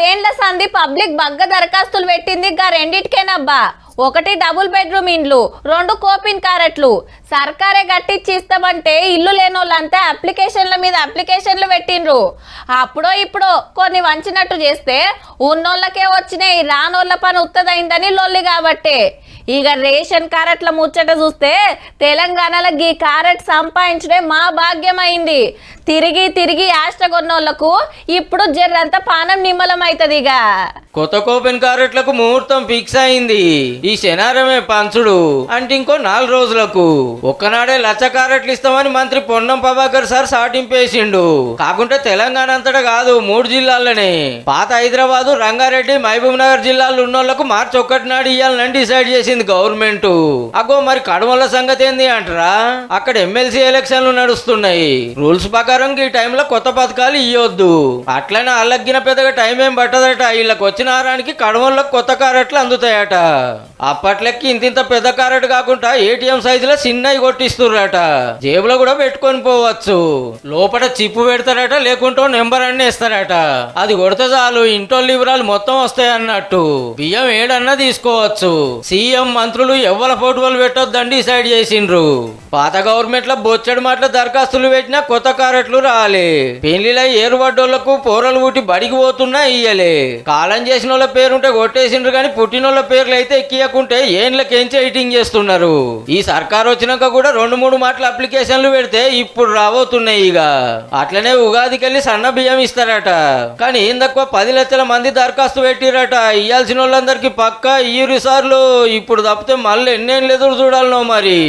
10 ఏండ్ల సంధి పబ్లిక్ బగ్గ దరఖాస్తులు పెట్టింది గా రెండిటికేనబ్బా. ఒకటి డబుల్ బెడ్రూమ్ ఇండ్లు, 2 కోపిన్ కారెట్లు. సర్కారే గట్టిచ్చి ఇస్తామంటే ఇల్లు లేనోళ్ళంతా అప్లికేషన్ల మీద అప్లికేషన్లు పెట్టిండ్రు. అప్పుడో ఇప్పుడో కొన్ని వంచినట్టు చేస్తే ఉన్నోళ్ళకే వచ్చినాయి, రానోళ్ళ పని ఉత్తదైందని లొల్లి కాబట్టే. ఇక రేషన్ కారెట్ల ముచ్చట చూస్తే తెలంగాణలో గీ కారెట్ సంపాదించడే మా భాగ్యమైంది. తిరిగి తిరిగి ఆష్ట కొన్నోళ్లకు ఇప్పుడు జర్రంత పానం నిమ్మలం అవుతుంది. ఇక కొత్త కోపెన్ కారెట్లకు ముహూర్తం ఫిక్స్ అయింది. ఈ శనారమే పంచుడు అంటే ఇంకో 4 రోజులకు. ఒక్కనాడే 1,00,000 కారెట్లు ఇస్తామని మంత్రి పొన్నం ప్రభాకర్ సార్ సాటింపేసిండు. కాకుంటే తెలంగాణ అంతటా కాదు, 3 జిల్లాలనే. పాత హైదరాబాదు, రంగారెడ్డి, మహబూబ్ నగర్ జిల్లాలో ఉన్నోళ్లకు మార్చి 1 నాడు ఇయ్యాలని డిసైడ్ చేసింది గవర్నమెంట్. అగో మరి కడమల సంగతి ఏంది అంటారా? అక్కడ ఎమ్మెల్సీ ఎలక్షన్లు నడుస్తున్నాయి. రూల్స్ ప్రకారం ఈ టైంలో కొత్త పథకాలు ఇయ్యొద్దు. అట్లనే అల్లగ్గిన పెద్దగా టైం ఏం పట్టదట. వీళ్ళకి వచ్చిన ఆరానికి కడమలకు కొత్త కారెట్లు అందుతాయట. అప్పట్లకి ఇంత పెద్ద కారెట్ కాకుండా ఏటీఎం సైజులో చిన్నవి కొట్టిస్తుర్రట. జేబులో కూడా పెట్టుకొని పోవచ్చు. లోపల చిప్పు పెడతారట, లేకుంటే నెంబర్ అన్నీ ఇస్తారట. అది కొడితే చాలు ఇంటోళ్ళ వివరాలు మొత్తం వస్తాయి అన్నట్టు. బియ్యం ఏడన్నా తీసుకోవచ్చు. సీఎం మంత్రులు ఎవ్వల ఫోటోలు పెట్టొద్దని డిసైడ్ చేసిండ్రు. పాత గవర్నమెంట్ లో బొచ్చడి మాటల దరఖాస్తులు పెట్టినా కొత్త కారెట్లు రాలే. పెళ్లిలో ఏరుబడ్డోళ్లకు పోరలు పుట్టి బడికి పోతున్నా ఇయ్యలే. కాలం చేసిన వాళ్ళ పేరుంటే కొట్టేసిండ్రు కానీ పుట్టినోళ్ళ పేర్లు అయితే ఎక్కియకుంటే ఏండ్లకేంచి ఎడిటింగ్ చేస్తున్నారు. ఈ సర్కార్ వచ్చినాక కూడా 2-3 మాటల అప్లికేషన్లు పెడితే ఇప్పుడు రాబోతున్నాయి. ఇక అట్లనే ఉగాదికెళ్ళి సన్న బియ్యం ఇస్తారట. కానీ ఏం తక్కువ 10 లక్షల మంది దరఖాస్తు పెట్టిరట. ఇయ్యాల్సిన వాళ్ళందరికీ పక్కా ఇయ్యూరి సార్లు. ఇప్పుడు తప్పితే మళ్ళీ ఎన్నేళ్ళు ఎదురు చూడాలనో మరి.